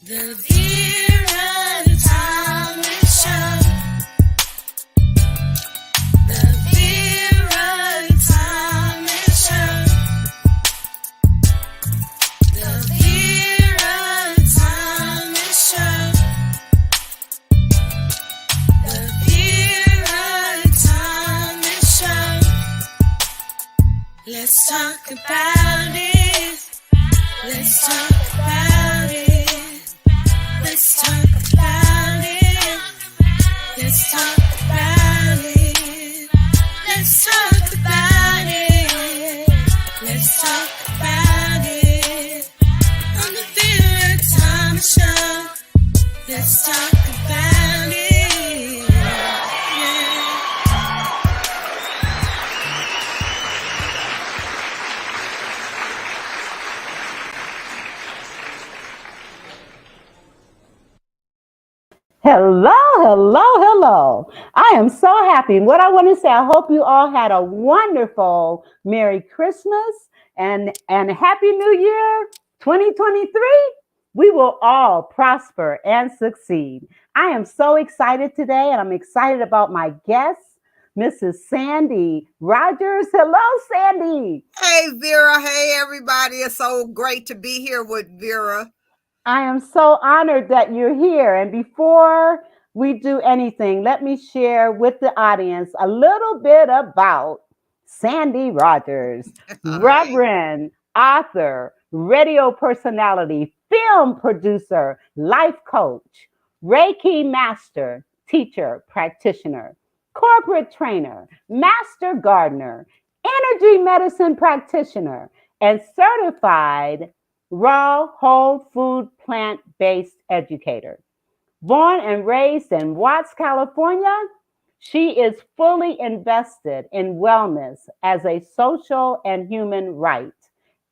The Vera Thomas Show. The Vera Thomas Show. The Vera Thomas Show. The Vera Thomas Show. Let's talk about it. Let's talk about it. Let's talk about it. Let's talk about it. Let's talk about it. Let's talk about it. On the Vera Thomas Show. Let's talk about it. Yeah. Hello, hello, hello. I am so happy. What I want to say, I hope you all had a wonderful Merry Christmas and Happy New Year 2023. We will all prosper and succeed. I am so excited today, and I'm excited about my guest, Mrs. Sandy Rodgers. Hello, Sandy. Hey, Vera. Hey, everybody. It's so great to be here with Vera. I am so honored that you're here. And before we do anything, let me share with the audience a little bit about Sandy Rodgers, All right. Reverend, author, radio personality, film producer, life coach, Reiki master, teacher, practitioner, corporate trainer, master gardener, energy medicine practitioner, and certified raw, whole food, plant-based educator. Born and raised in Watts, California, she is fully invested in wellness as a social and human right,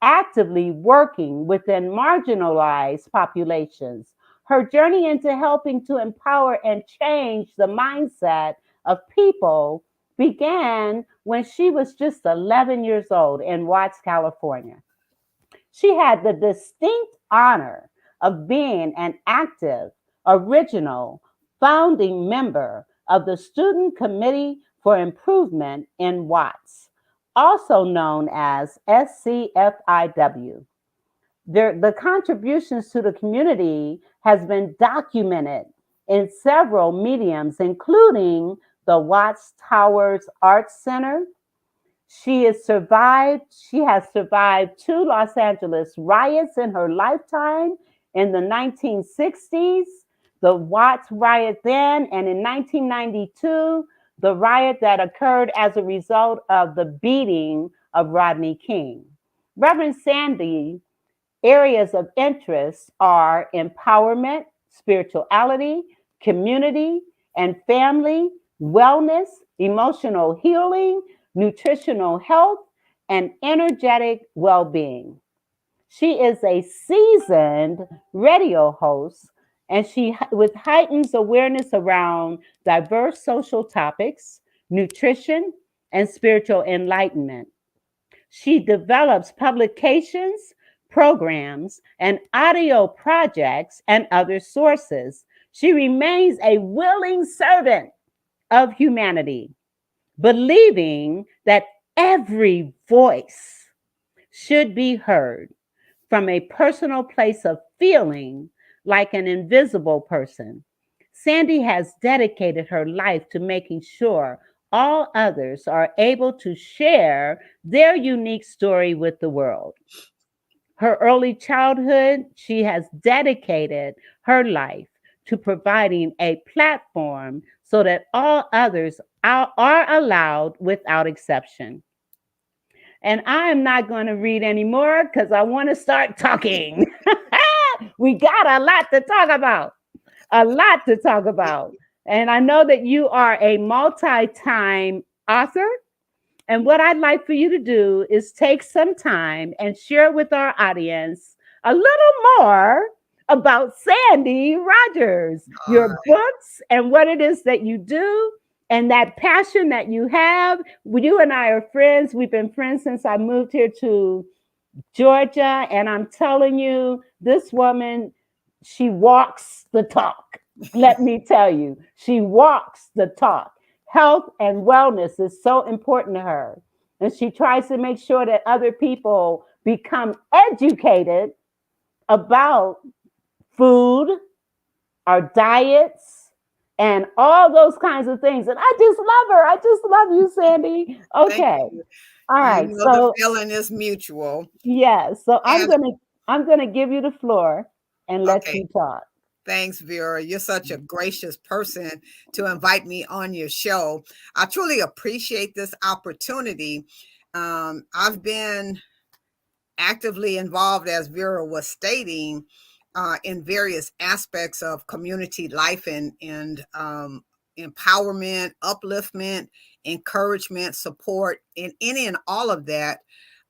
actively working within marginalized populations. Her journey into helping to empower and change the mindset of people began when she was just 11 years old in Watts, California. She had the distinct honor of being an active, original, founding member of the Student Committee for Improvement in Watts, also known as SCFIW. The contributions to the community has been documented in several mediums, including the Watts Towers Arts Center. She has survived two Los Angeles riots in her lifetime in the 1960s, the Watts riot then, and in 1992, the riot that occurred as a result of the beating of Rodney King. Reverend Sandy, areas of interest are empowerment, spirituality, community and family, wellness, emotional healing, nutritional health, and energetic well-being. She is a seasoned radio host, and she with heightens awareness around diverse social topics, nutrition, and spiritual enlightenment. She develops publications, programs, and audio projects and other sources. She remains a willing servant of humanity, believing that every voice should be heard from a personal place of feeling like an invisible person. Sandy has dedicated her life to making sure all others are able to share their unique story with the world. Her early childhood, she has dedicated her life to providing a platform so that all others are allowed without exception. And I am not going to read anymore because I want to start talking. We got a lot to talk about. A lot to talk about. And I know that you are a multi-time author. And what I'd like for you to do is take some time and share with our audience a little more about Sandy Rodgers, your books and what it is that you do and that passion that you have. You and I are friends. We've been friends since I moved here to Georgia. And I'm telling you, this woman she walks the talk. Let me tell you, she walks the talk. Health and wellness is so important to her. And she tries to make sure that other people become educated about food, our diets, and all those kinds of things. And I just love her. I just love you, Sandy. Thank Okay. you. All You right. know, the So feeling is mutual. yeah. So And I'm gonna give you the floor and let okay, you talk. thanks, Vera. You're such a gracious person to invite me on your show. I truly appreciate this opportunity. I've been actively involved, as Vera was stating, in various aspects of community life and empowerment, upliftment, encouragement, support, in any and all of that.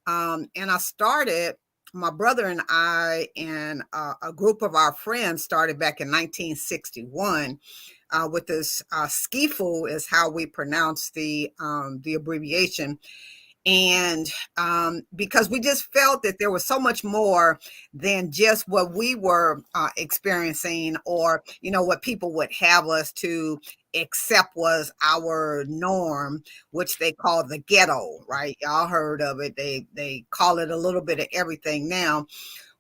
And I started, my brother and I and a group of our friends started back in 1961 with this SCIFU is how we pronounce the abbreviation. And because we just felt that there was so much more than just what we were experiencing, or what people would have us to accept was our norm, which they call the ghetto, right? Y'all heard of it. They call it a little bit of everything now,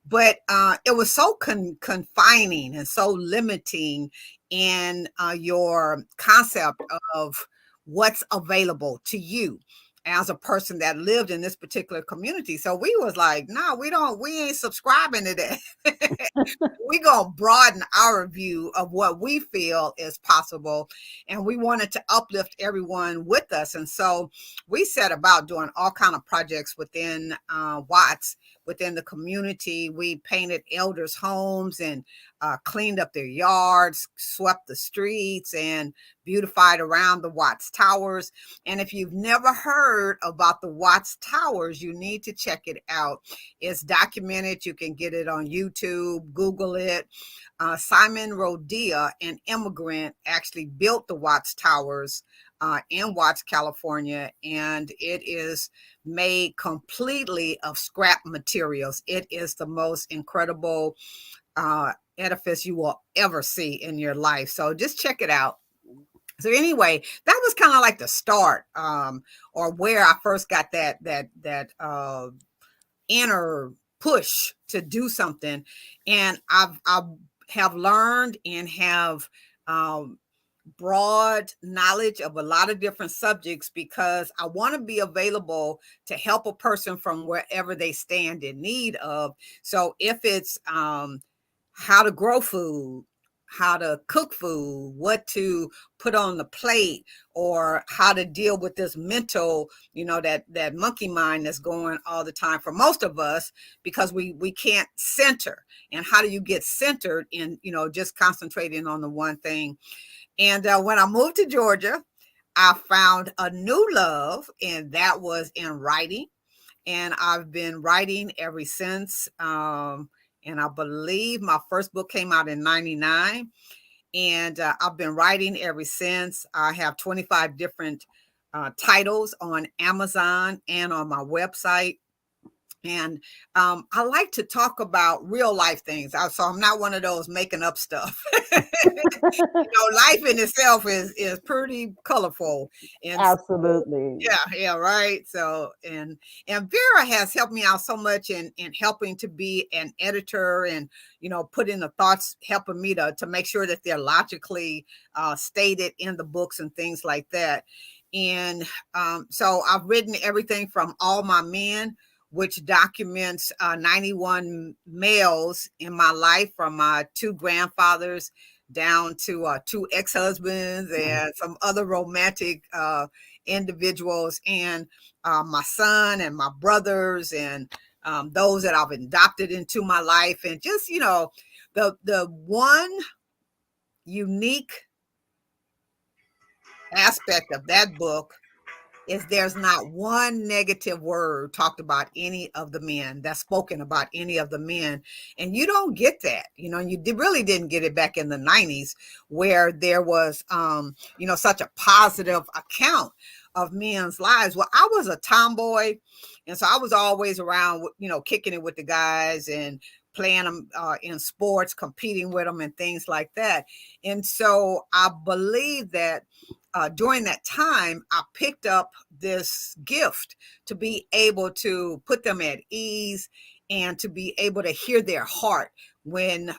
but it was so confining and so limiting in your concept of what's available to you as a person that lived in this particular community. So we was like, no, we ain't subscribing to that. We're going to broaden our view of what we feel is possible. And we wanted to uplift everyone with us. And so we set about doing all kind of projects within Watts, within the community. We painted elders' homes and cleaned up their yards, swept the streets, and beautified around the Watts Towers. And if you've never heard about the Watts Towers, you need to check it out. It's documented. You can get it on YouTube, Google it. Simon Rodia, an immigrant, actually built the Watts Towers in Watts, California, and it is made completely of scrap materials. It is the most incredible edifice you will ever see in your life. So just check it out. So anyway, that was kind of like the start, or where I first got that inner push to do something. And I have learned and have broad knowledge of a lot of different subjects, because I want to be available to help a person from wherever they stand in need of. So if it's how to grow food, how to cook food, what to put on the plate, or how to deal with this mental, that monkey mind that's going all the time for most of us, because we can't center. And how do you get centered in, just concentrating on the one thing? And when I moved to Georgia, I found a new love, and that was in writing. And I've been writing ever since. And I believe my first book came out in 99. And I've been writing ever since. I have 25 different titles on Amazon and on my website. And I like to talk about real life things. So I'm not one of those making up stuff. Life in itself is pretty colorful. And so, Absolutely. yeah, right. So and Vera has helped me out so much in helping to be an editor, and putting the thoughts, helping me to make sure that they're logically stated in the books and things like that. And so I've written everything from All My Men, which documents 91 males in my life, from my two grandfathers down to two ex-husbands and some other romantic individuals, and my son and my brothers, and those that I've adopted into my life. And just, the one unique aspect of that book is there's not one negative word talked about any of the men, that's spoken about any of the men. And you don't get that, you really didn't get it back in the 90s, where there was, such a positive account of men's lives. Well, I was a tomboy, and so I was always around, kicking it with the guys, and playing them in sports, competing with them, and things like that. And so I believe that during that time, I picked up this gift to be able to put them at ease and to be able to hear their heart when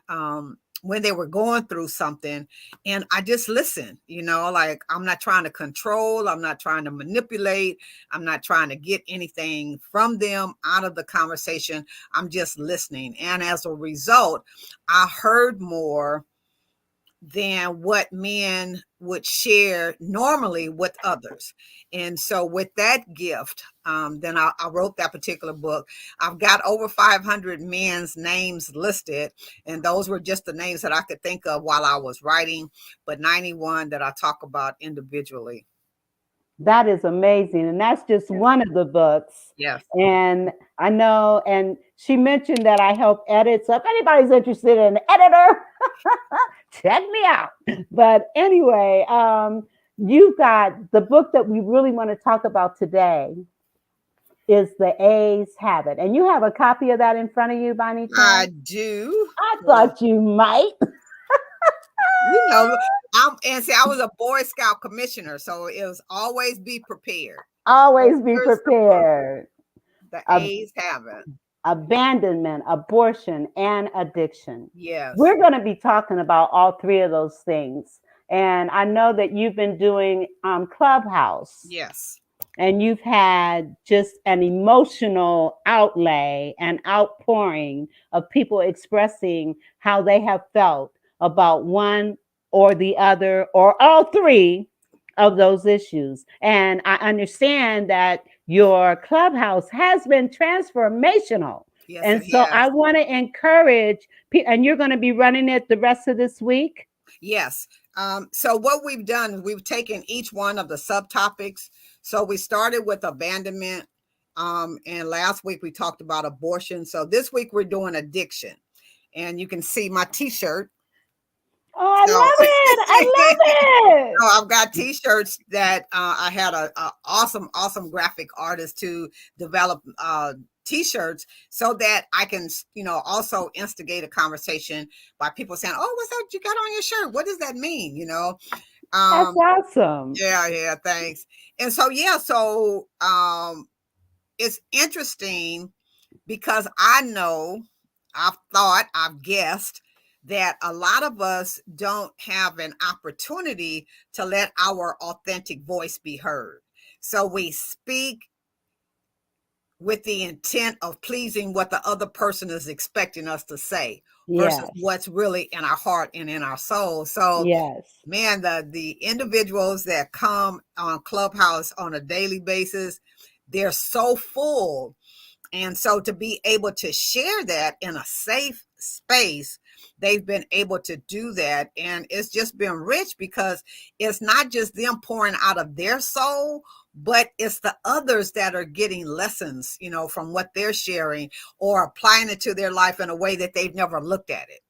they were going through something. And I just listen, like I'm not trying to control, I'm not trying to manipulate, I'm not trying to get anything from them out of the conversation. I'm just listening. And as a result, I heard more than what men would share normally with others. And so with that gift, then I wrote that particular book. I've got over 500 men's names listed, and those were just the names that I could think of while I was writing, but 91 that I talk about individually. That is amazing. And that's just one of the books. Yes. And I know, and she mentioned that I help edit. So if anybody's interested in an editor, check me out. But anyway, you've got the book that we really want to talk about today is The A's Habit. And you have a copy of that in front of you by any chance? I do. I thought you might. I was a Boy Scout commissioner, so it was always be prepared. Always be prepared. The A's Habit. Abandonment, abortion, and addiction. Yes. We're going to be talking about all three of those things. And I know that you've been doing Clubhouse. Yes. And you've had just an emotional outlay and outpouring of people expressing how they have felt about one or the other or all three of those issues. And I understand that your Clubhouse has been transformational. Yes, and so I want to encourage people, and you're going to be running it the rest of this week? Yes. So what we've done, we've taken each one of the subtopics. So we started with abandonment. And last week we talked about abortion. So this week we're doing addiction. And you can see my t-shirt. Oh, I love it. So I've got t-shirts that I had a awesome graphic artist to develop t-shirts so that I can, also instigate a conversation by people saying, oh, what's that you got on your shirt? What does that mean? That's awesome. Yeah, thanks. And so, it's interesting because I've guessed that a lot of us don't have an opportunity to let our authentic voice be heard. So we speak with the intent of pleasing what the other person is expecting us to say versus what's really in our heart and in our soul. So, man, the individuals that come on Clubhouse on a daily basis, they're so full. And so to be able to share that in a safe space, they've been able to do that. And it's just been rich because it's not just them pouring out of their soul, but it's the others that are getting lessons, from what they're sharing or applying it to their life in a way that they've never looked at it.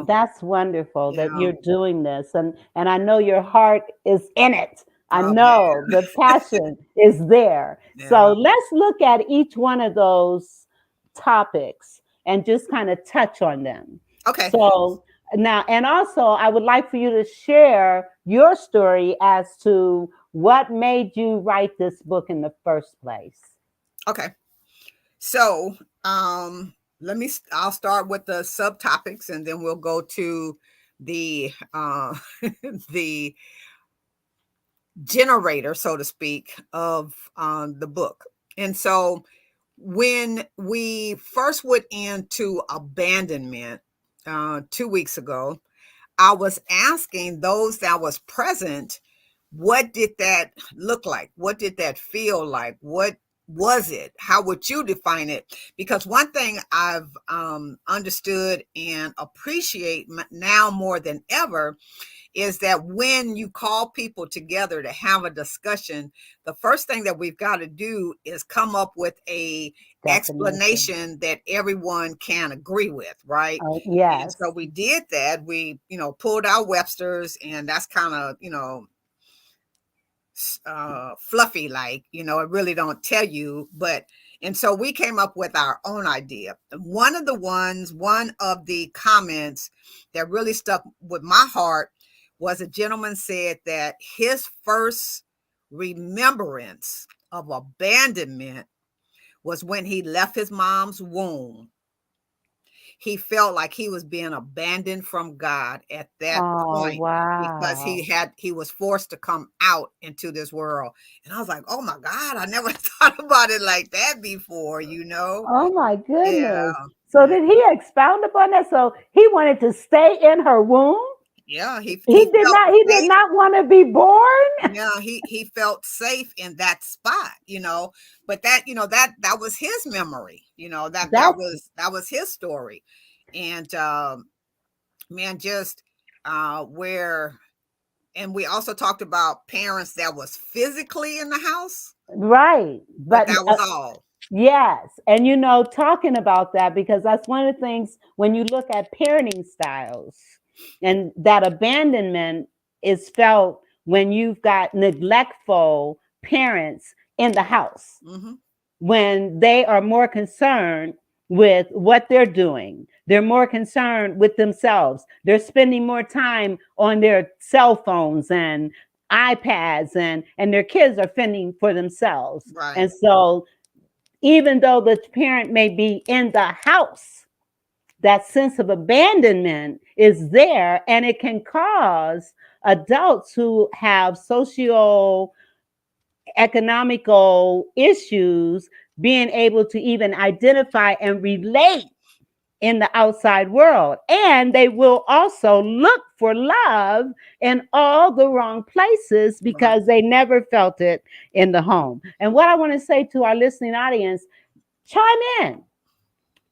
That's wonderful that you're doing this. And I know your heart is in it. I know the passion is there. Yeah. So let's look at each one of those topics and just kind of touch on them. Okay. So now, and also I would like for you to share your story as to what made you write this book in the first place. Okay. So I'll start with the subtopics and then we'll go to the the generator, so to speak, of the book. And so when we first went into abandonment 2 weeks ago, I was asking those that was present, what did that look like? What did that feel like? What was it? How would you define it? Because one thing I've understood and appreciate now more than ever is that when you call people together to have a discussion, the first thing that we've got to do is come up with a explanation that everyone can agree with, right? Yes. And so we did that. We, pulled out Webster's, and that's kind of, fluffy, like, it really don't tell you, but And so we came up with our own idea. One of the comments that really stuck with my heart was a gentleman said that his first remembrance of abandonment was when he left his mom's womb. He felt like he was being abandoned from God at that Oh, point because wow. he was forced to come out into this world. And I was like, "Oh my God, I never thought about it like that before, you know?" Oh my Yeah. goodness. So Yeah. did he expound upon that? So he wanted to stay in her womb? Yeah, he He did felt not he did safe. not want to be born? Yeah, he felt safe in that spot, you know. But that, that was his memory, That's that was his story. And man, just where and we also talked about parents that was physically in the house, right. but But that was all. yes. And talking about that, because that's one of the things when you look at parenting styles, and that abandonment is felt when you've got neglectful parents in the house, Mm-hmm. when they are more concerned with what they're doing. They're more concerned with themselves. They're spending more time on their cell phones and iPads, and their kids are fending for themselves. Right. And so even though the parent may be in the house, that sense of abandonment is there, and it can cause adults who have socio economical issues being able to even identify and relate in the outside world. And they will also look for love in all the wrong places Right. because they never felt it in the home. And what I want to say to our listening audience, chime in.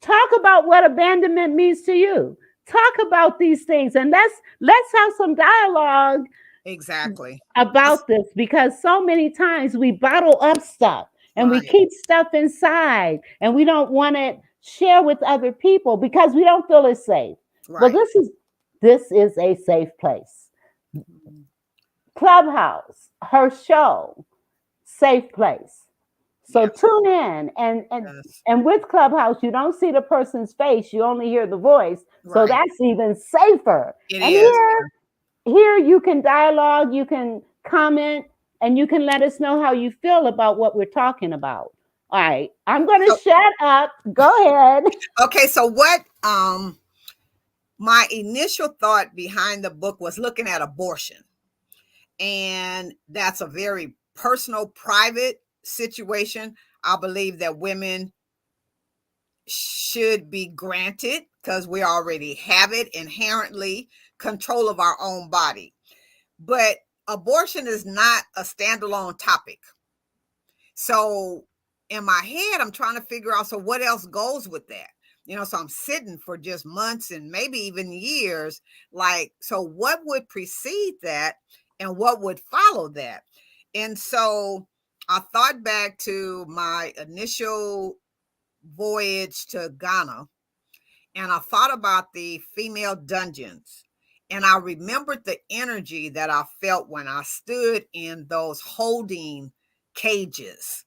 Talk about what abandonment means to you. Talk about these things, and let's have some dialogue Exactly. about this, because so many times we bottle up stuff and we Right. keep stuff inside and we don't want to share with other people because we don't feel it's safe. Well, Right. this is a safe place. Mhm. Clubhouse, her show, safe place. So Yes. tune in, and Yes. and with Clubhouse, you don't see the person's face, you only hear the voice. So Right. that's even safer. It And is. Yeah. here you can dialogue, you can comment, and you can let us know how you feel about what we're talking about. All right, I'm going to So shut up. Go ahead. okay, so what my initial thought behind the book was looking at abortion. And that's a very personal, private situation. I believe that women should be granted, because we already have it inherently, control of our own body. But abortion is not a standalone topic. So in my head, I'm trying to figure out, so what else goes with that? So I'm sitting for just months and maybe even years, like, so what would precede that and what would follow that? And so I thought back to my initial voyage to Ghana, and I thought about the female dungeons. And I remembered the energy that I felt when I stood in those holding cages.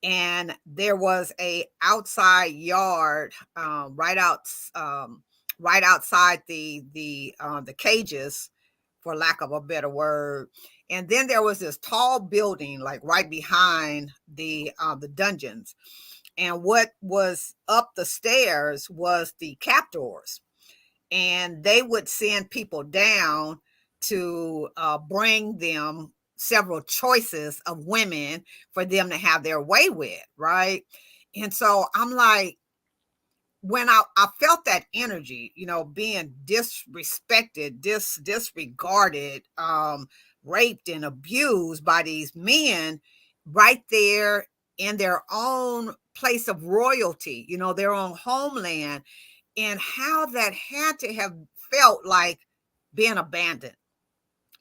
And there was a outside yard, right outside the cages, for lack of a better word. And then there was this tall building, like right behind the dungeons. And what was up the stairs was the captors, and they would send people down to bring them several choices of women for them to have their way with, right? And so I'm like, when I felt that energy, being disrespected, disregarded, raped and abused by these men right there in their own place of royalty, their own homeland, and how that had to have felt like being abandoned.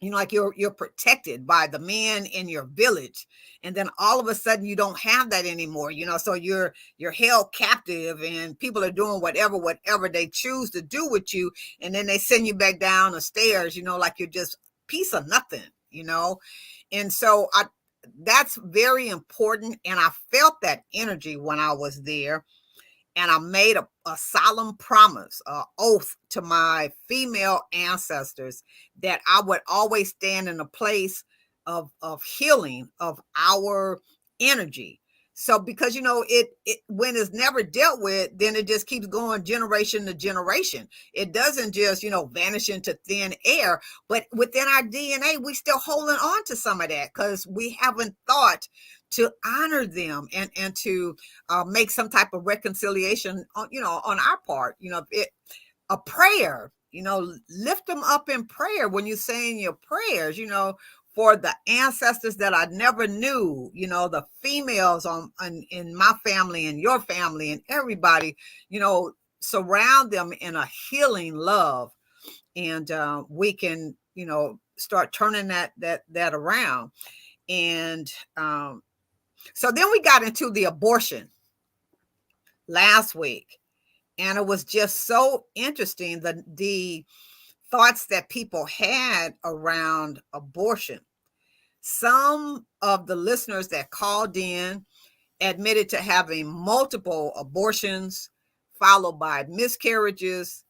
Like you're protected by the men in your village, and then all of a sudden you don't have that anymore. So you're held captive, and people are doing whatever they choose to do with you, and then they send you back down the stairs, like you're just piece of nothing. And so that's very important. And I felt that energy when I was there. And I made a solemn promise, a oath to my female ancestors that I would always stand in a place of healing of our energy. So because it when it's never dealt with, then it just keeps going generation to generation. It doesn't just vanish into thin air, but within our DNA, we still holding on to some of that because we haven't thought to honor them and to make some type of reconciliation on our part. A prayer, lift them up in prayer when you're saying your prayers, for the ancestors that I never knew, the females in my family and your family and everybody, surround them in a healing love. And we can, start turning that around. And so then we got into the abortion last week, and it was just so interesting, the thoughts that people had around abortion. Some of the listeners that called in admitted to having multiple abortions, followed by miscarriages,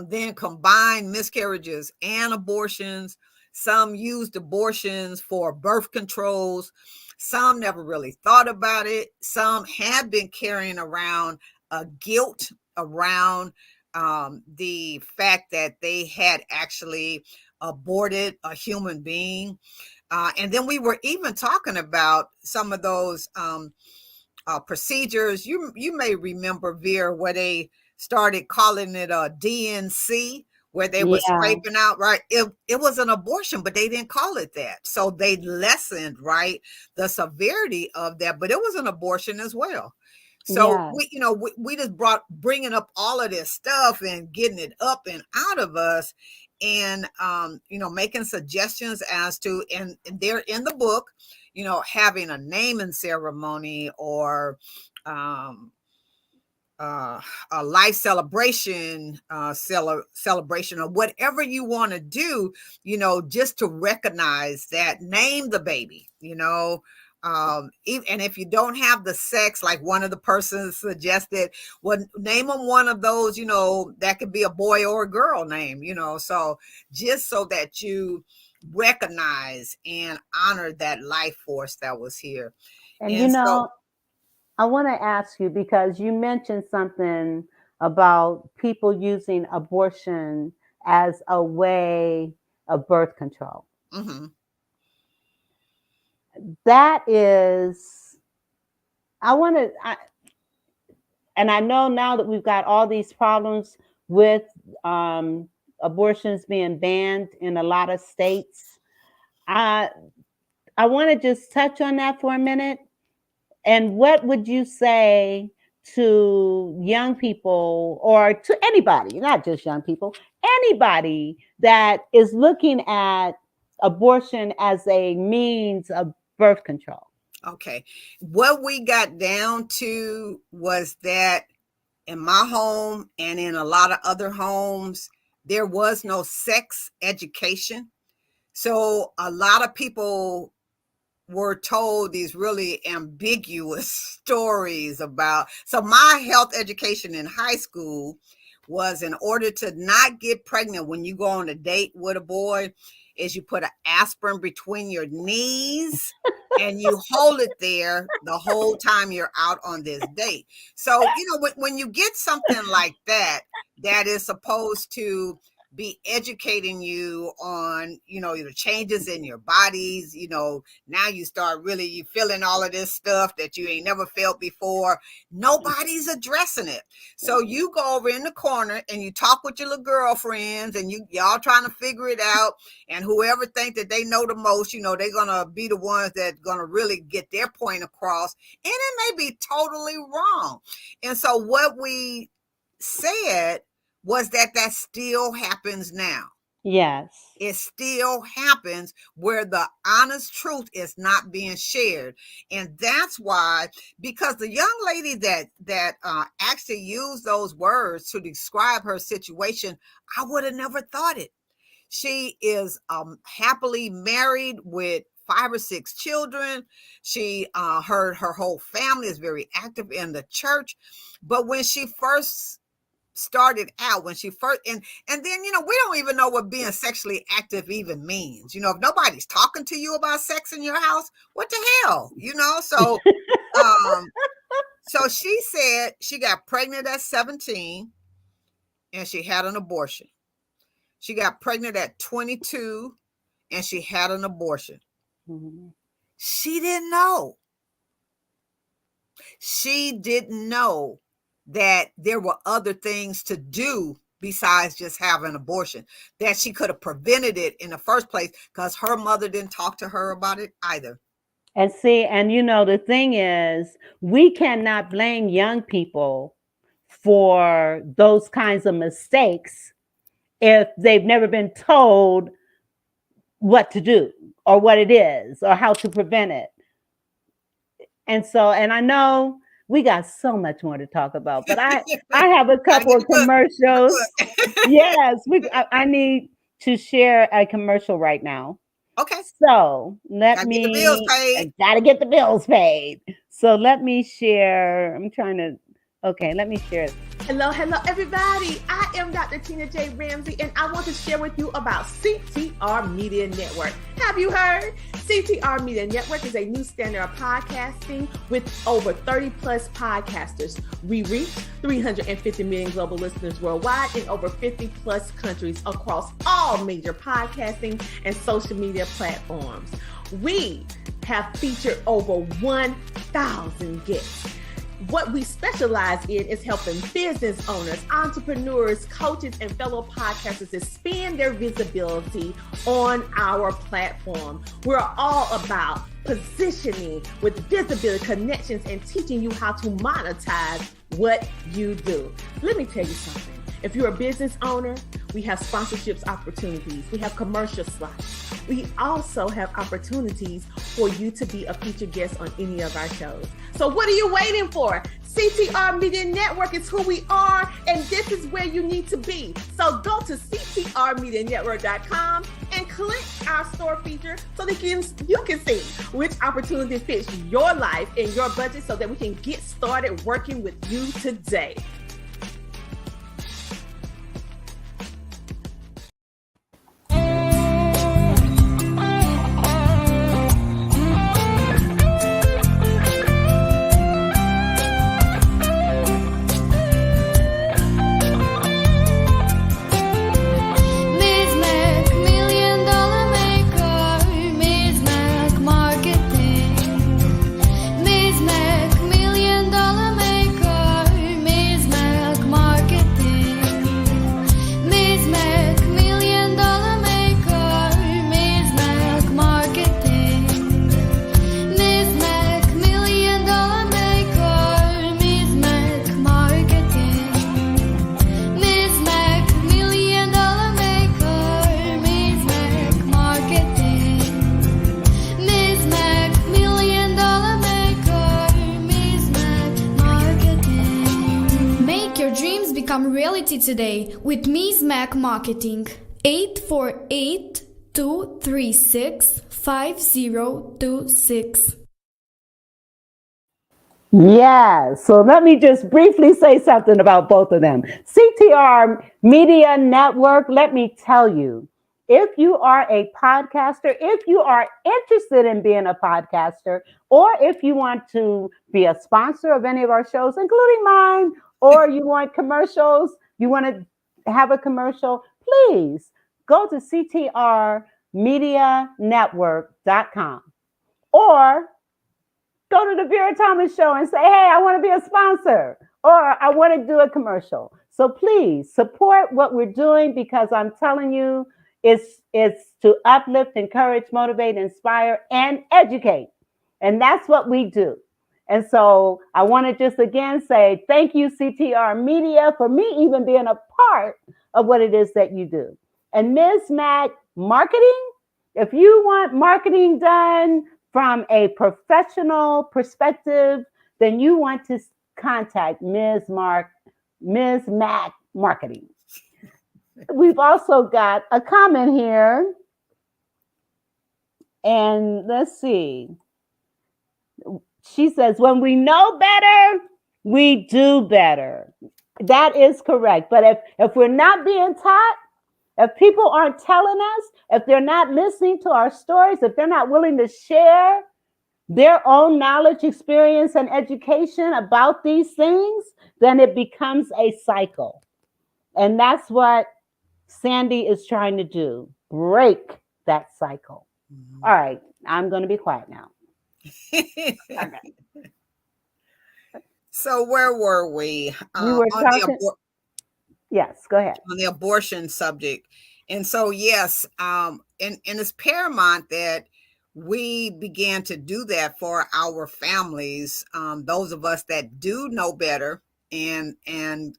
then combined miscarriages and abortions. Some used abortions for birth controls. Some never really thought about it. Some had been carrying around a guilt around the fact that they had actually aborted a human being. And then we were even talking about some of those procedures. You may remember, Vera, where they started calling it a DNC, where they were Yeah, scraping out, right? It was an abortion, but they didn't call it that. So they lessened, right, the severity of that, but it was an abortion as well. So yeah. we just bringing up all of this stuff and getting it up and out of us, and making suggestions as to, and they're in the book, having a naming ceremony or um, a life celebration, celebration, or whatever you want to do, just to recognize that, name the baby, and if you don't have the sex, like one of the persons suggested, well, name them one of those, that could be a boy or a girl name, so just so that you recognize and honor that life force that was here. And And so, I want to ask you because you mentioned something about people using abortion as a way of birth control. mhm, That is, I want to, and I know now that we've got all these problems with um, abortions being banned in a lot of states. I I want to just touch on that for a minute. And what would you say to young people or to anybody, not just young people, anybody that is looking at abortion as a means of birth control? okay. What we got down to was that in my home and in a lot of other homes, there was no sex education. So a lot of people were told these really ambiguous stories about. So my health education in high school was, in order to not get pregnant when you go on a date with a boy, is you put an aspirin between your knees and you hold it there the whole time you're out on this date. So, when you get something like that, that is supposed to be educating you on, the changes in your bodies, now you start really, you feeling all of this stuff that you ain't never felt before. Nobody's addressing it. So you go over in the corner and you talk with your little girlfriends, and y'all trying to figure it out. And whoever think that they know the most, they're gonna be the ones that gonna really get their point across. And it may be totally wrong. And so what we said was that still happens now. Yes. It still happens where the honest truth is not being shared. And that's why, because the young lady that actually used those words to describe her situation, I would have never thought it. She is happily married with 5 or 6 children. She her whole family is very active in the church. But when she first started out, and then, you know, we don't even know what being sexually active even means. You know, if nobody's talking to you about sex in your house, what the hell, you know? So so she said she got pregnant at 17 and she had an abortion. She got pregnant at 22 and she had an abortion. Mm-hmm. She didn't know. She didn't know that there were other things to do besides just have an abortion, that she could have prevented it in the first place, because her mother didn't talk to her about it either. And see, and you know, the thing is, we cannot blame young people for those kinds of mistakes if they've never been told what to do or what it is or how to prevent it. And so, and I know we got so much more to talk about, but I have a couple of commercials. Yes, I need to share a commercial right now. Okay. So I gotta get the bills paid. So let me share. Let me share it. Hello, everybody. I am Dr. Tina J. Ramsey, and I want to share with you about CTR Media Network. Have you heard? CTR Media Network is a new standard of podcasting with over 30 plus podcasters. We reach 350 million global listeners worldwide in over 50 plus countries across all major podcasting and social media platforms. We have featured over 1,000 guests. What we specialize in is helping business owners, entrepreneurs, coaches, and fellow podcasters expand their visibility on our platform. We're all about positioning with visibility, connections, and teaching you how to monetize what you do. Let me tell you something. If you're a business owner, we have sponsorships opportunities. We have commercial slots. We also have opportunities for you to be a featured guest on any of our shows. So what are you waiting for? CTR Media Network is who we are, and this is where you need to be. So go to ctrmedianetwork.com and click our store feature so that you can see which opportunity fits your life and your budget so that we can get started working with you today. Today with Ms. Mac Marketing. 848-236-5026. Yeah, so let me just briefly say something about both of them. CTR Media Network, let me tell you, if you are a podcaster, if you are interested in being a podcaster, or if you want to be a sponsor of any of our shows, including mine, or you want commercials, you want to have a commercial, please go to ctrmedianetwork.com or go to the Vera Thomas Show and say, hey, I want to be a sponsor or I want to do a commercial. So please support what we're doing, because I'm telling you, it's to uplift, encourage, motivate, inspire, and educate. And that's what we do. And so I want to just again say thank you, CTR Media, for me even being a part of what it is that you do. And Ms. Mac Marketing, if you want marketing done from a professional perspective, then you want to contact Ms. Mac Marketing. We've also got a comment here. And let's see. She says, when we know better, we do better. That is correct. But if we're not being taught, if people aren't telling us, if they're not listening to our stories, if they're not willing to share their own knowledge, experience, and education about these things, then it becomes a cycle. And that's what Sandy is trying to do, break that cycle. All right, I'm going to be quiet now. Okay. So where were we? We were On talking. Yes, go ahead. On the abortion subject. And so, yes, and it's paramount that we began to do that for our families, those of us that do know better and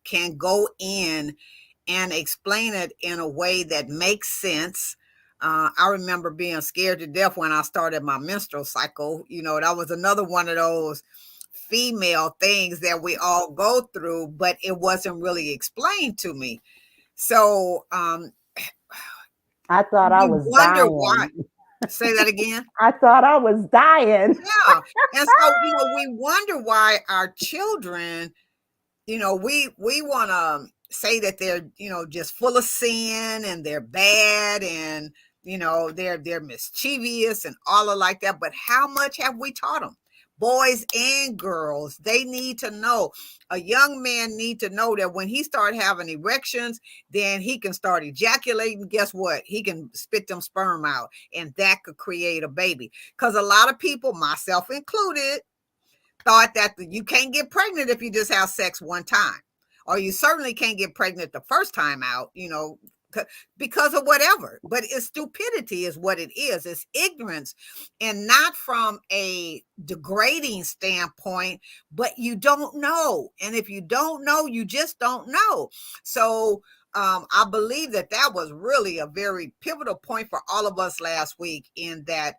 can go in and explain it in a way that makes sense. I remember being scared to death when I started my menstrual cycle. You know, that was another one of those female things that we all go through, but it wasn't really explained to me. So I thought I we was wonder why. dying. Say that again. I thought I was dying. Yeah. And so, we wonder why our children, we want to say that they're, just full of sin and they're bad and, they're mischievous and all of like that. But how much have we taught them? Boys and girls, they need to know. A young man need to know that when he start having erections, then he can start ejaculating. Guess what? He can spit them sperm out, and that could create a baby. Because a lot of people, myself included, thought that you can't get pregnant if you just have sex one time, or you certainly can't get pregnant the first time out, because of whatever. But it's stupidity is what it is. It's ignorance, and not from a degrading standpoint, but you don't know. And if you don't know, you just don't know. So I believe that was really a very pivotal point for all of us last week, in that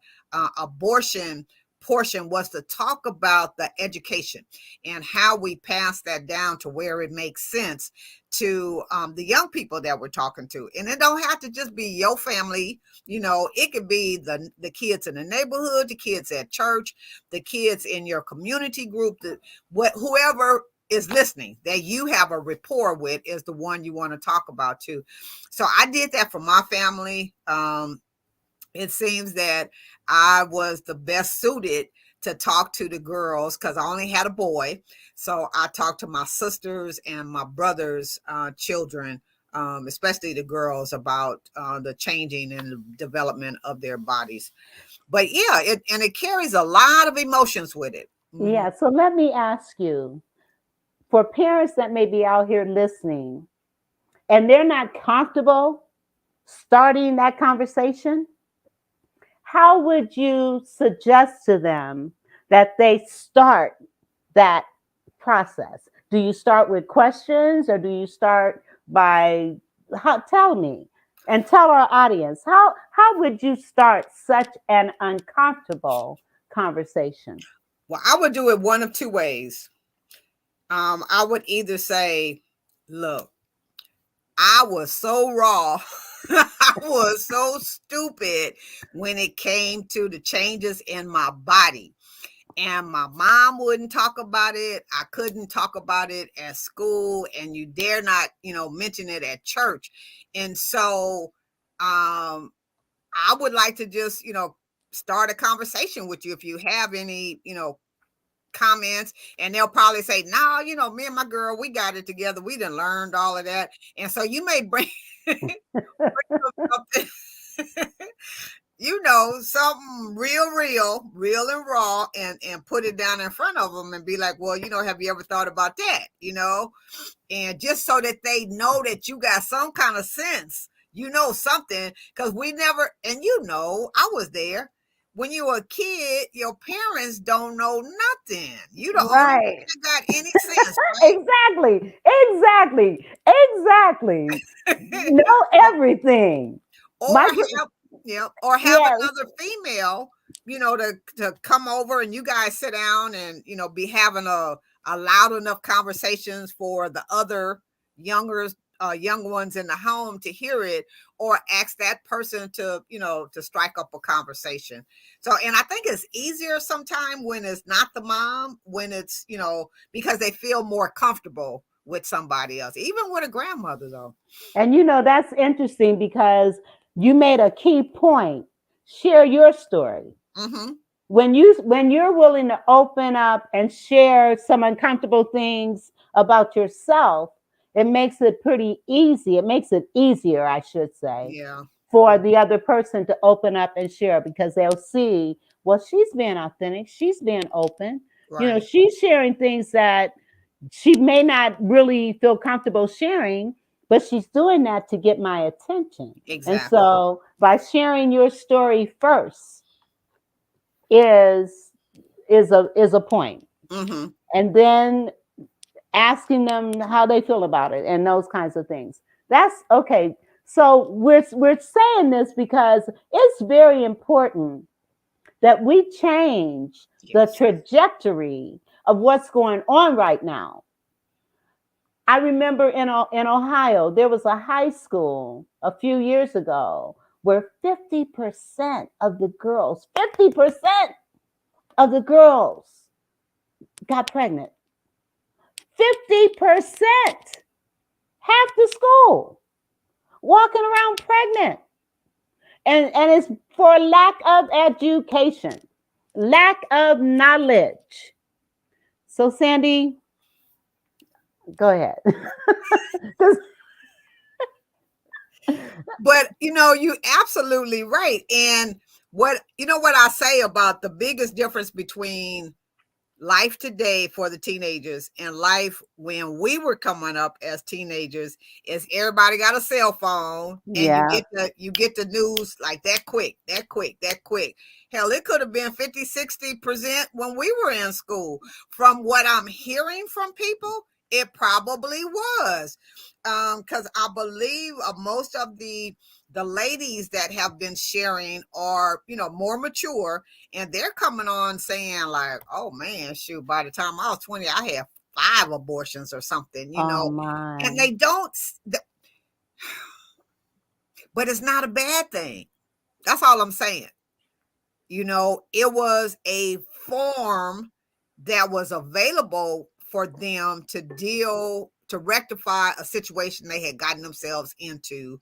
abortion portion was to talk about the education and how we pass that down to where it makes sense to the young people that we're talking to. And it don't have to just be your family. It could be the kids in the neighborhood, the kids at church, the kids in your community group, whoever is listening that you have a rapport with is the one you want to talk about too. So I did that for my family. It seems that I was the best suited to talk to the girls because I only had a boy. So I talked to my sisters and my brother's children, especially the girls, about the changing and the development of their bodies. But yeah, it carries a lot of emotions with it. Mm-hmm. Yeah, so let me ask you, for parents that may be out here listening and they're not comfortable starting that conversation, how would you suggest to them that they start that process? Do you start with questions, or do you start by tell me and tell our audience, how would you start such an uncomfortable conversation? Well, I would do it one of two ways. I would either say, look, I was so raw. I was so stupid when it came to the changes in my body. And my mom wouldn't talk about it. I couldn't talk about it at school. And you dare not, mention it at church. And so I would like to just, start a conversation with you if you have any, comments. And they'll probably say, no, me and my girl, we got it together. We done learned all of that. And so you may bring something, something real and raw, and put it down in front of them and be like, well, have you ever thought about that? And just so that they know that you got some kind of sense, something, because we never, and I was there. When you were a kid, your parents don't know nothing. You the only one that got any sense, right? Exactly. Know everything. Or have another female, to come over, and you guys sit down and, be having a loud enough conversations for the other younger young ones in the home to hear it, or ask that person to, to strike up a conversation. So, and I think it's easier sometimes when it's not the mom, when it's, because they feel more comfortable with somebody else, even with a grandmother though. And that's interesting because you made a key point. Share your story. Mm-hmm. When you're willing to open up and share some uncomfortable things about yourself, it makes it pretty easy. It makes it easier, I should say, Yeah. for the other person to open up and share, because they'll see, well, she's being authentic, she's being open. Right. She's sharing things that she may not really feel comfortable sharing, but she's doing that to get my attention. And Exactly. so by sharing your story first is a point. Mm-hmm. And then asking them how they feel about it and those kinds of things. That's okay. So we're saying this because it's very important that we change the Yes. trajectory of what's going on right now. I remember in Ohio, there was a high school a few years ago where 50% of the girls, 50% of the girls got pregnant. 50%, half the school walking around pregnant. And it's for lack of education, lack of knowledge. So Sandy, go ahead. But you absolutely right. And what I say about the biggest difference between life today for the teenagers and life when we were coming up as teenagers is everybody got a cell phone, and Yeah. you get the news like that quick. Hell, it could have been 50-60% when we were in school. From what I'm hearing from people, it probably was, because I believe most of the ladies that have been sharing are more mature, and they're coming on saying like, oh man, shoot, by the time I was 20 I had 5 abortions or something. Oh my. And they don't, but it's not a bad thing. That's all I'm saying. It was a form that was available for them to rectify a situation they had gotten themselves into.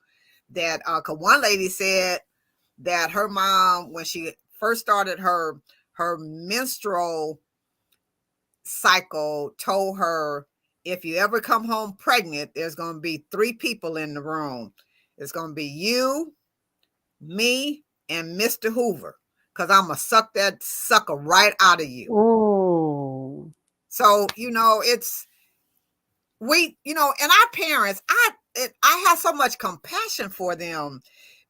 That cause one lady said that her mom, when she first started her menstrual cycle, told her, if you ever come home pregnant, there's going to be 3 people in the room. It's going to be you, me, and Mr. Hoover, because I'm going to suck that sucker right out of you. Ooh. So, it's, and our parents, I have so much compassion for them,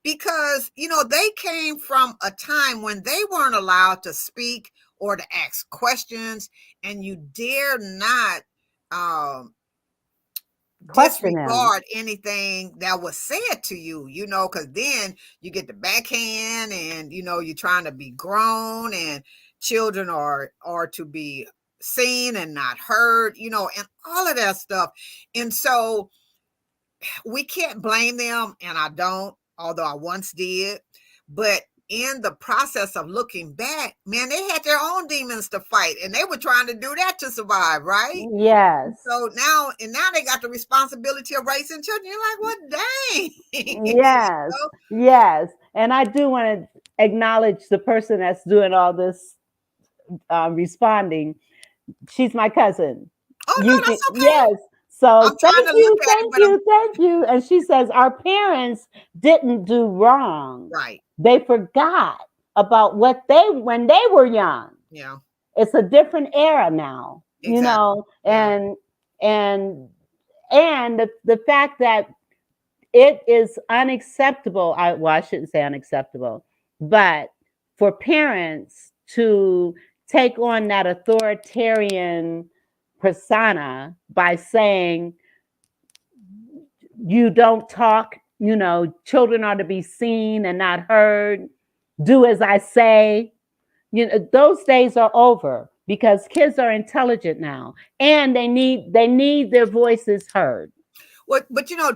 because, they came from a time when they weren't allowed to speak or to ask questions, and you dare not Question them. disregard anything that was said to you, because then you get the backhand, and, you're trying to be grown, and children are to be seen and not heard, and all of that stuff. And so we can't blame them, and I don't, although I once did. But in the process of looking back, man, they had their own demons to fight, and they were trying to do that to survive, right? Yes. So now they got the responsibility of raising children. You're like, what, dang? Yes. Yes. And I do want to acknowledge the person that's doing all this responding. She's my cousin. Oh, no, that's okay. Yes. So I'm trying to look at it, thank you. And she says our parents didn't do wrong. Right. They forgot about when they were young. Yeah. It's a different era now, Exactly. and the fact that it is unacceptable. I shouldn't say unacceptable, but for parents to take on that authoritarian persona by saying you don't talk, children are to be seen and not heard, do as I say, those days are over, because kids are intelligent now, and they need their voices heard. But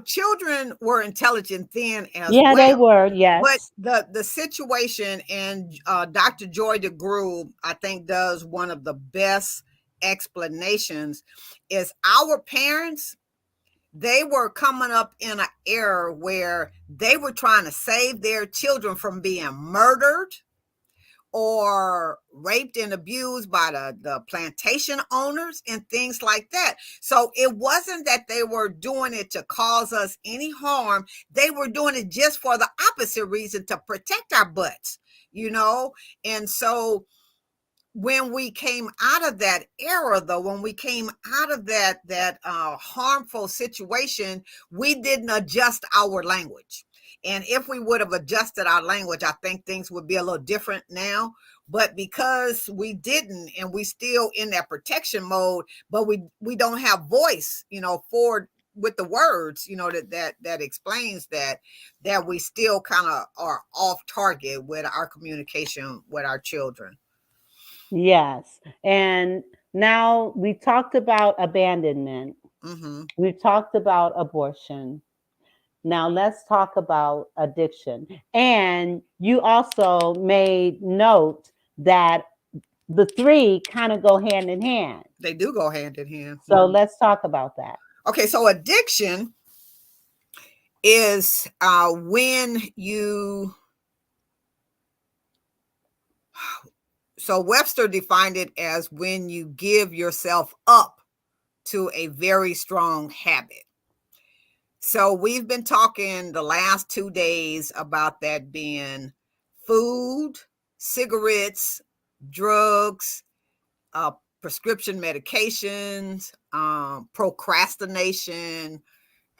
children were intelligent then as Yeah, they well. were. But Yes. the situation, and Dr. Joy DeGruy, I think, does one of the best explanations, is our parents, they were coming up in an era where they were trying to save their children from being murdered or raped and abused by the plantation owners and things like that. So it wasn't that they were doing it to cause us any harm. They were doing it just for the opposite reason, to protect our butts, And so when we came out of that era, though, when we came out of that harmful situation, we didn't adjust our language. And if we would have adjusted our language, I think things would be a little different now. But because we didn't, and we still in that protection mode, but we don't have voice, for with the words, that explains that we still kind of are off target with our communication with our children. Yes. And now we talked about abandonment. Mm-hmm. We've talked about abortion. Now let's talk about addiction. And you also made note that the three kind of go hand in hand. They do go hand in hand. So let's talk about that. Okay, so addiction is when you. So Webster defined it as when you give yourself up to a very strong habit. So we've been talking the last 2 days about that being food, cigarettes, drugs, prescription medications, procrastination,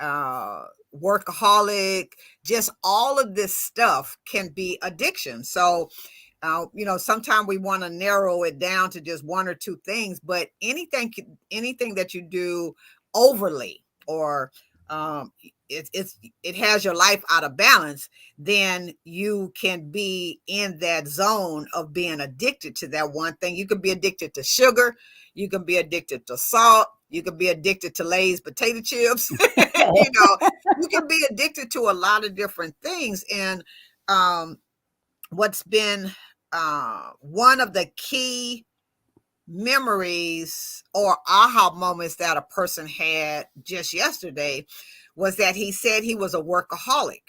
workaholic, just all of this stuff can be addiction. So sometimes we want to narrow it down to just one or two things, but anything that you do overly, or it has your life out of balance, then you can be in that zone of being addicted to that one thing. You can be addicted to sugar, you can be addicted to salt, you can be addicted to Lay's potato chips. You can be addicted to a lot of different things. And what's been one of the key memories or aha moments that a person had just yesterday was that he said he was a workaholic,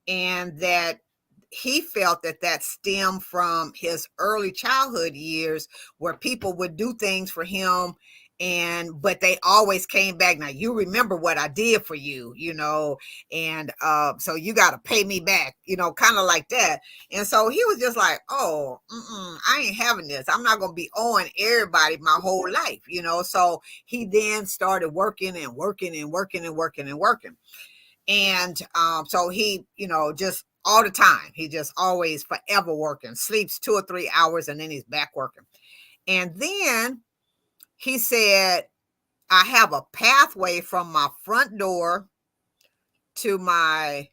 and that he felt that stemmed from his early childhood years, where people would do things for him, but they always came back. Now, you remember what I did for you, and so you got to pay me back, kind of like that. And so he was just like, oh, I ain't having this. I'm not going to be owing everybody my whole life, So he then started working and working and working and working and working. And so he, just all the time, he just always forever working, sleeps 2 or 3 hours, and then he's back working. And then he said, I have a pathway from my front door through my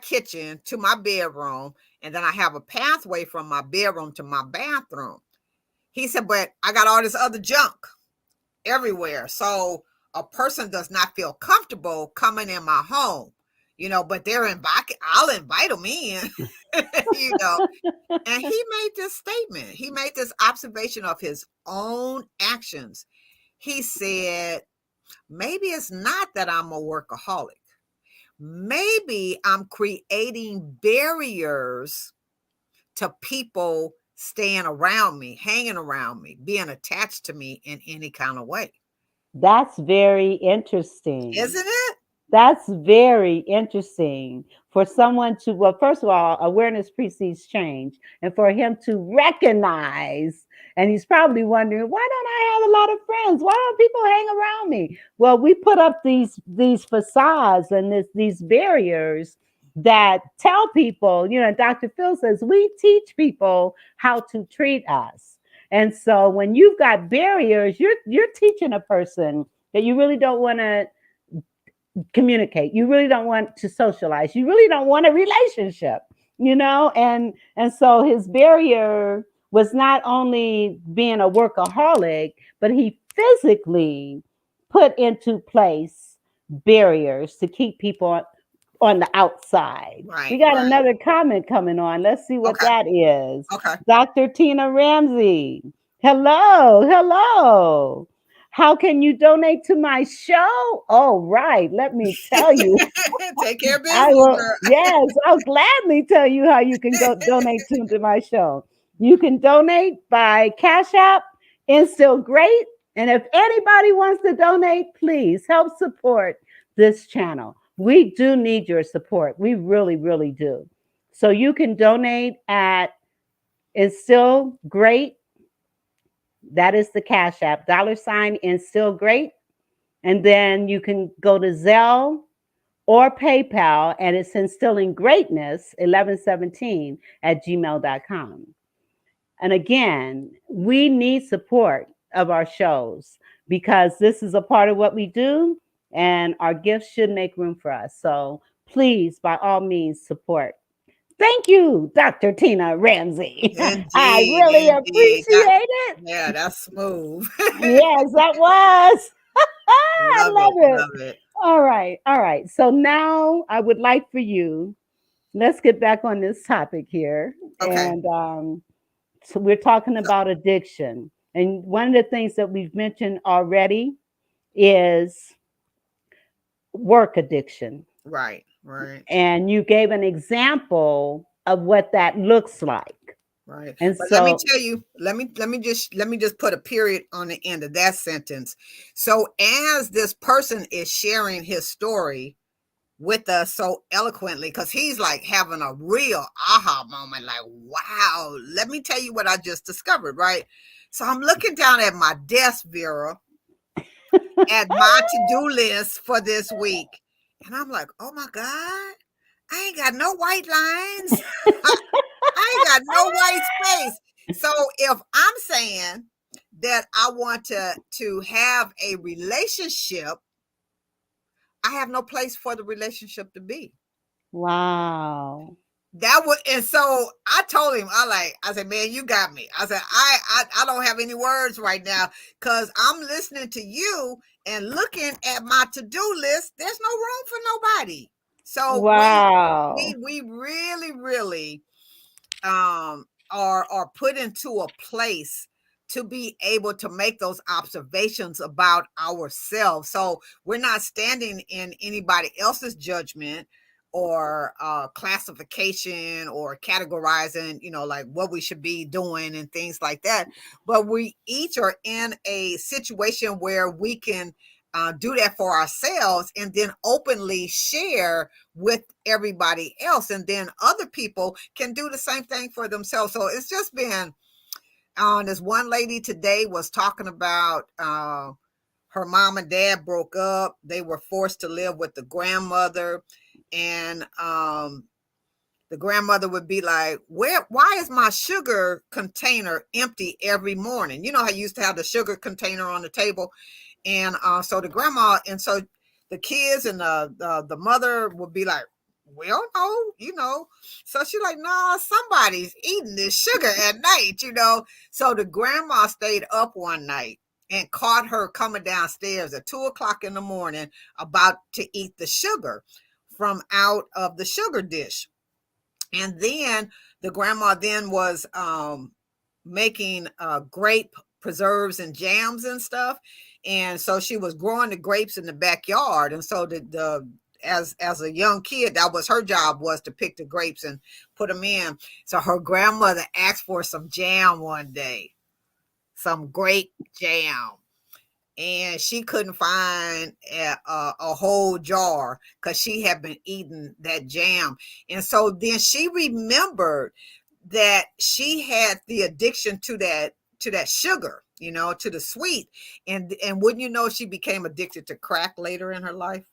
kitchen to my bedroom. And then I have a pathway from my bedroom to my bathroom. He said, but I got all this other junk everywhere. So a person does not feel comfortable coming in my home, but I'll invite them in, And he made this statement. He made this observation of his own actions. He said, maybe it's not that I'm a workaholic. Maybe I'm creating barriers to people staying around me, hanging around me, being attached to me in any kind of way. That's very interesting. Isn't it? That's very interesting for someone to, well, first of all, awareness precedes change. And for him to recognize, and he's probably wondering, why don't I have a lot of friends? Why don't people hang around me? Well, we put up these facades and these barriers that tell people, Dr. Phil says, we teach people how to treat us. And so when you've got barriers, you're teaching a person that you really don't want to communicate. You really don't want to socialize. You really don't want a relationship, and so his barrier was not only being a workaholic, but he physically put into place barriers to keep people on the outside. Right, We got right. another comment coming on. Let's see what Okay, that is. okay. Dr. Tina Ramsey. Hello, hello. How can you donate to my show? Oh, right. Let me tell you. Take care of I business, will, girl. yes, I'll gladly tell you how you can go donate to my show. You can donate by Cash App, Instill Great. And if anybody wants to donate, please help support this channel. We do need your support. We really, really do. So you can donate at Instill Great. That is the Cash App, $ Instill Great. And then you can go to Zelle or PayPal, and it's instilling greatness 1117 at gmail.com. And again, we need support of our shows because this is a part of what we do, and our gifts should make room for us. So please, by all means, support. Thank you, Dr. Tina Ramsey. I Indeed, really indeed. appreciate it. Yeah, that's smooth. Yes, that was. I Love love it, it. love it. All right. All right. So now I would like for you, let's get back on this topic here. Okay, And so we're talking about addiction. And one of the things that we've mentioned already is work addiction. right, right, And you gave an example of what that looks like. right. And But let me so, tell you, let me just put a period on the end of that sentence. So as this person is sharing his story with us so eloquently, because he's like having a real aha moment, like, wow, let me tell you what I just discovered, right? So I'm looking down at my desk, Vera, at my to-do list for this week. And I'm like, oh my God, I ain't got no white lines. I ain't got no white space. So if I'm saying that I want to have a relationship, I have no place for the relationship to be. wow. That was, and so I told him, I said, man, you got me. I said, I don't have any words right now because I'm listening to you and looking at my to-do list. There's no room for nobody. So Wow. we really, really are put into a place to be able to make those observations about ourselves. So we're not standing in anybody else's judgment or classification or categorizing, like what we should be doing and things like that. But we each are in a situation where we can do that for ourselves and then openly share with everybody else. And then other people can do the same thing for themselves. So it's just been, this one lady today was talking about her mom and dad broke up. They were forced to live with the grandmother. And the grandmother would be like, why is my sugar container empty every morning? You know how you used to have the sugar container on the table? And so the grandma, and so the kids and the mother would be like, well, no. So she's like, no, somebody's eating this sugar at night. So the grandma stayed up one night and caught her coming downstairs at 2:00 in the morning about to eat the sugar from out of the sugar dish. And then the grandma then was making grape preserves and jams and stuff. And so she was growing the grapes in the backyard. And so as a young kid, that was her job, was to pick the grapes and put them in. So her grandmother asked for some jam one day, some grape jam. And she couldn't find a whole jar because she had been eating that jam. And so then she remembered that she had the addiction to that sugar, to the sweet. And wouldn't you know, she became addicted to crack later in her life.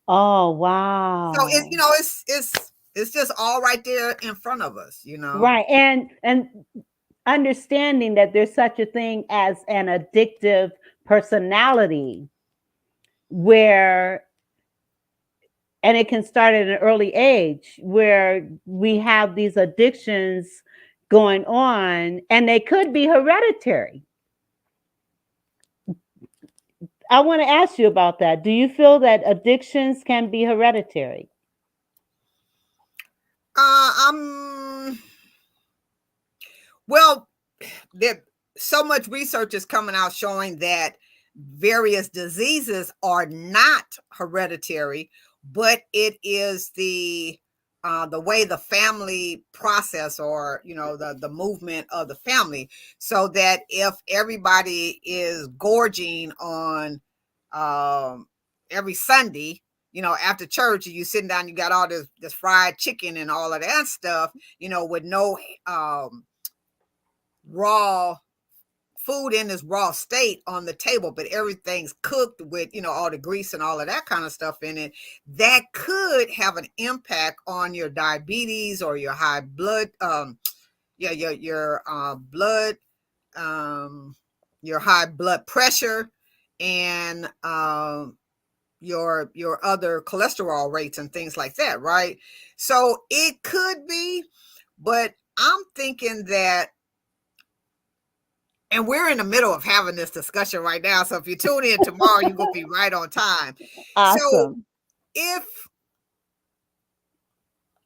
Oh, So wow. it's just all right there in front of us. Right. And understanding that there's such a thing as an addictive personality where, and it can start at an early age, where we have these addictions going on and they could be hereditary. I want to ask you about that. Do you feel that addictions can be hereditary? I'm well. There so much research is coming out showing that various diseases are not hereditary, but it is the way the family process, or the movement of the family, so that if everybody is gorging on every Sunday, after church, you sitting down, you got all this fried chicken and all of that stuff, with no raw food in its raw state on the table, but everything's cooked with, all the grease and all of that kind of stuff in it, that could have an impact on your diabetes or your high blood, your blood, your high blood pressure, and your other cholesterol rates and things like that, right? So it could be, but I'm thinking that, and we're in the middle of having this discussion right now. So if you tune in tomorrow, you're going to be right on time. So Awesome.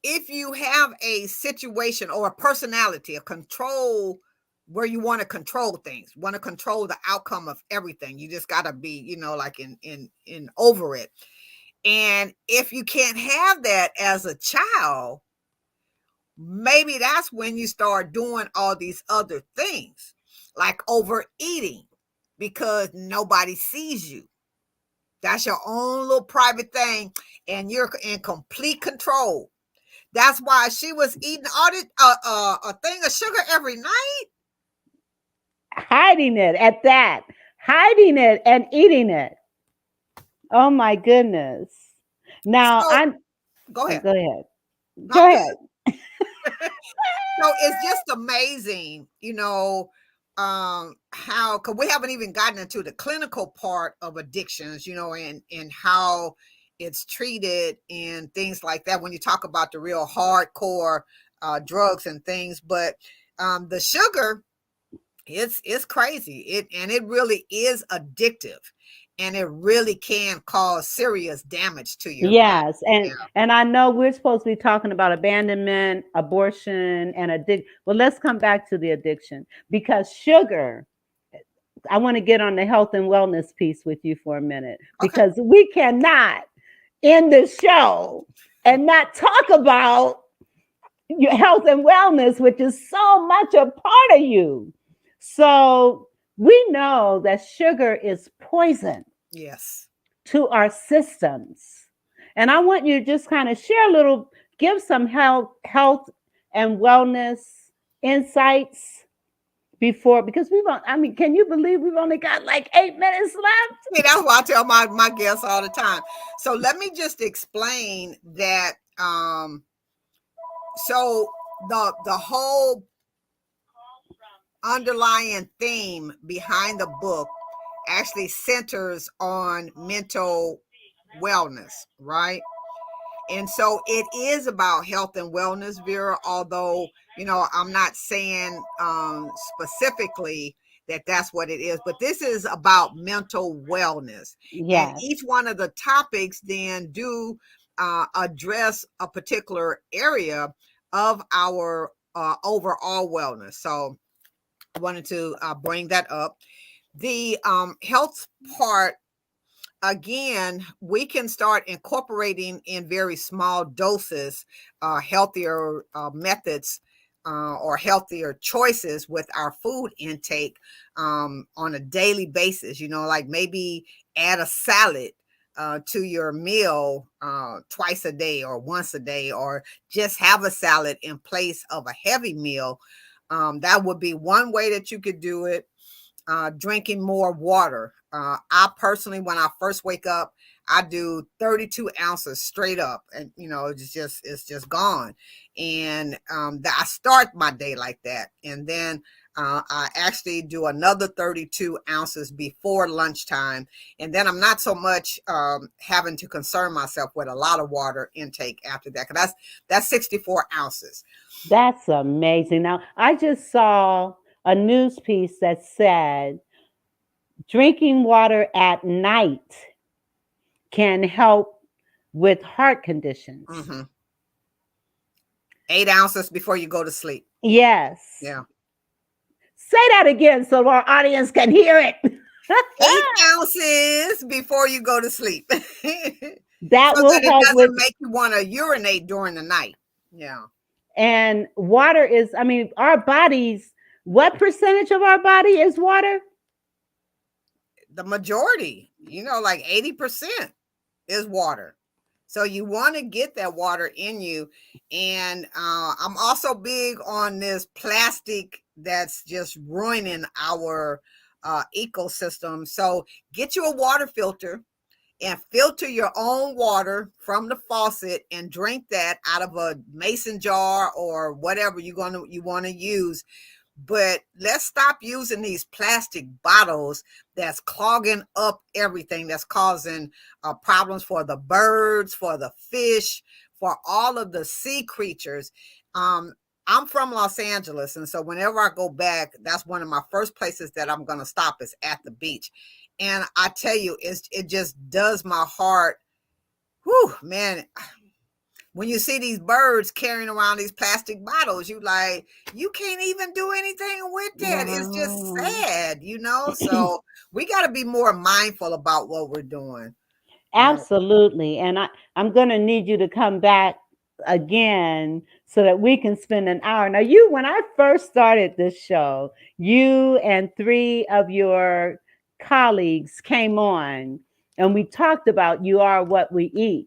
if you have a situation or a personality, a control, where you want to control things, want to control the outcome of everything, you just got to be, like in over it. And if you can't have that as a child, maybe that's when you start doing all these other things, like overeating, because nobody sees you. That's your own little private thing, and you're in complete control. That's why she was eating all this, a thing of sugar every night. Hiding it at that, hiding it and eating it. Oh my goodness. Now So I'm go ahead. go ahead. No, Go I'm ahead. good. So it's just amazing, how, because we haven't even gotten into the clinical part of addictions, and how it's treated and things like that when you talk about the real hardcore drugs and things. But the sugar, it's crazy. It really is addictive, and it really can cause serious damage to your body. Yes, and I know we're supposed to be talking about abandonment, abortion, and addiction. Well, let's come back to the addiction, because sugar. I want to get on the health and wellness piece with you for a minute, Okay. because we cannot end the show and not talk about your health and wellness, which is so much a part of you. So we know that sugar is poison Yes. to our systems. And I want you to just kind of share a little, give some health and wellness insights before, because can you believe we've only got like 8 minutes left? See, that's what I tell my guests all the time. So let me just explain that. So the whole underlying theme behind the book actually centers on mental wellness, right? And so it is about health and wellness, Vera, although, I'm not saying specifically that that's what it is, but this is about mental wellness. And Yes. each one of the topics then do address a particular area of our overall wellness. So I wanted to bring that up. The health part, again, we can start incorporating in very small doses healthier methods or healthier choices with our food intake on a daily basis. Like maybe add a salad to your meal twice a day or once a day, or just have a salad in place of a heavy meal. That would be one way that you could do it. Drinking more water. I personally, when I first wake up, I do 32 ounces straight up, and it's just gone. And I start my day like that, and then I actually do another 32 ounces before lunchtime, and then I'm not so much having to concern myself with a lot of water intake after that, because that's 64 ounces. That's amazing. Now, I just saw a news piece that said drinking water at night can help with heart conditions. Mm-hmm. 8 ounces before you go to sleep. Yes. Yeah. Say that again so our audience can hear it. 8 ounces before you go to sleep. That So will that it help with, doesn't make you want to urinate during the night. Yeah. and water is, I mean, our bodies, what percentage of our body is water? The majority, like 80% is water. So you want to get that water in you. And I'm also big on this plastic that's just ruining our ecosystem. So get you a water filter and filter your own water from the faucet and drink that out of a mason jar or whatever you want to use. But let's stop using these plastic bottles that's clogging up everything, that's causing problems for the birds, for the fish, for all of the sea creatures. I'm from Los Angeles, and so whenever I go back, that's one of my first places that I'm going to stop is at the beach. And I tell you, it just does my heart. Whew, man. When you see these birds carrying around these plastic bottles, you can't even do anything with that. Wow. It's just sad, So we got to be more mindful about what we're doing. Absolutely. And I'm going to need you to come back again so that we can spend an hour. Now, when I first started this show, you and 3 of your colleagues came on and we talked about You Are What We Eat.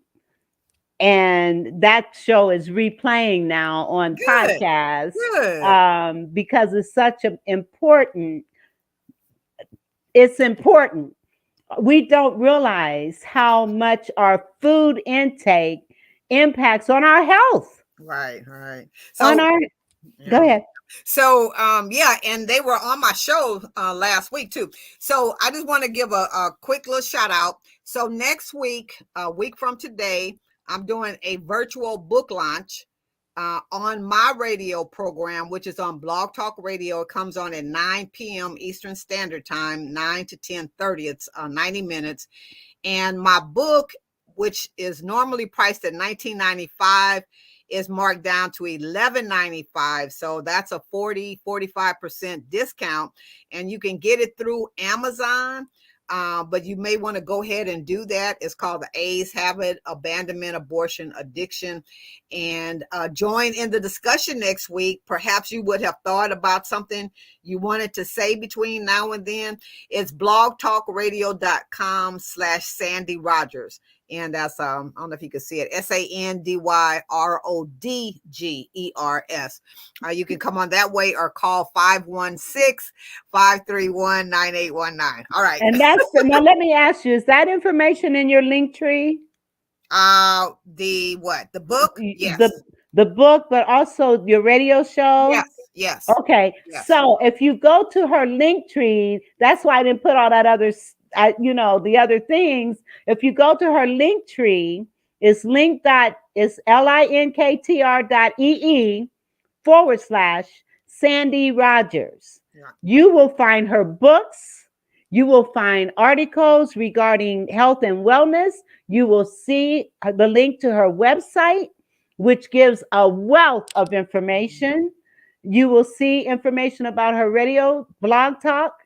And that show is replaying now on podcasts because it's such an important. It's important. We don't realize how much our food intake impacts on our health. Right. So, go ahead. So, and they were on my show last week too. So I just want to give a quick little shout out. So next week, a week from today, I'm doing a virtual book launch on my radio program, which is on Blog Talk Radio. It comes on at 9 p.m. Eastern Standard Time, 9 to 10:30. It's 90 minutes. And my book, which is normally priced at $19.95, is marked down to $11.95. So that's a 45% discount. And you can get it through Amazon. But you may want to go ahead and do that. It's called The A's Habit, Abandonment, Abortion, Addiction. And join in the discussion next week. Perhaps you would have thought about something you wanted to say between now and then. It's blogtalkradio.com/Sandy Rodgers. And that's, I don't know if you can see it, SANDYRODGERS. You can come on that way or call 516-531-9819. All right. And now let me ask you, is that information in your link tree? The what? The book? Yes. The book, but also your radio show? Yes. Okay. Yes. So if you go to her link tree, that's why I didn't put all that other the other things. If you go to her link tree, it's linktr.ee/Sandy Rodgers. Yeah. You will find her books. You will find articles regarding health and wellness. You will see the link to her website, which gives a wealth of information. You will see information about her radio, Blog Talk.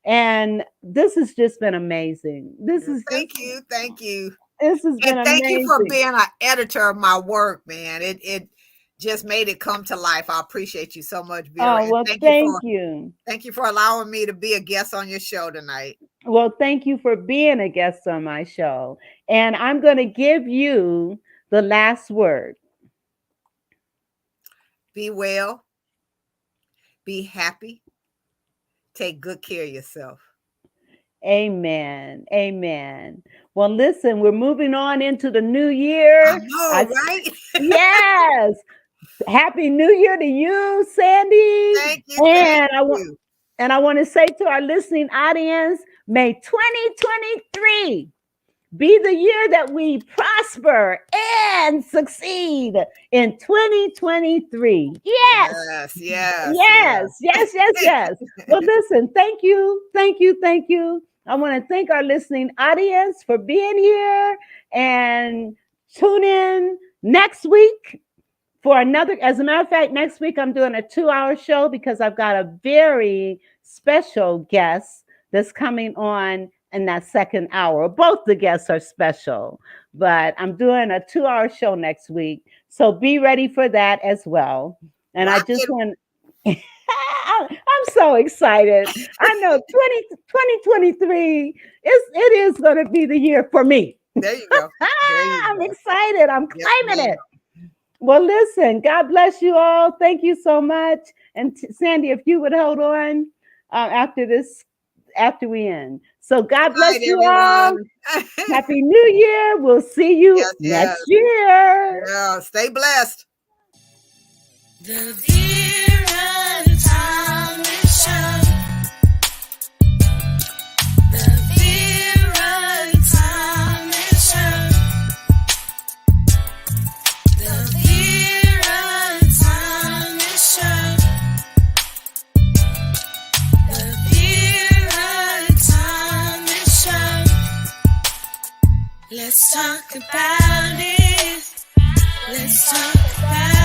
And this has just been amazing. Thank you. This has been amazing. Thank you for being an editor of my work, man. It just made it come to life. I appreciate you so much, Vera. Oh, well, thank you. Thank you for allowing me to be a guest on your show tonight. Well, thank you for being a guest on my show. And I'm going to give you the last word. Be well. Be happy. Take good care of yourself. Amen. Well, listen, we're moving on into the new year. I know, right? Yes. Happy New Year to you, Sandy. Thank you. And I want to say to our listening audience, may 2023 be the year that we prosper and succeed in 2023. Yes. Well, listen, thank you. I want to thank our listening audience for being here, and tune in next week for another. As a matter of fact, next week I'm doing a 2-hour show because I've got a very special guest that's coming on in that second hour. Both the guests are special, but I'm doing a 2-hour show next week. So be ready for that as well. And I just want I'm so excited. I know 2023 it is going to be the year for me. There you go. I'm excited. I'm claiming it. Well, listen, God bless you all. Thank you so much. And Sandy, if you would hold on after we end. So God bless you all. Happy New Year. We'll see you next year. Yeah, stay blessed. The Vera Show. The Vera Show. The Vera Show. The Vera Show. Let's talk about it. Let's talk about it.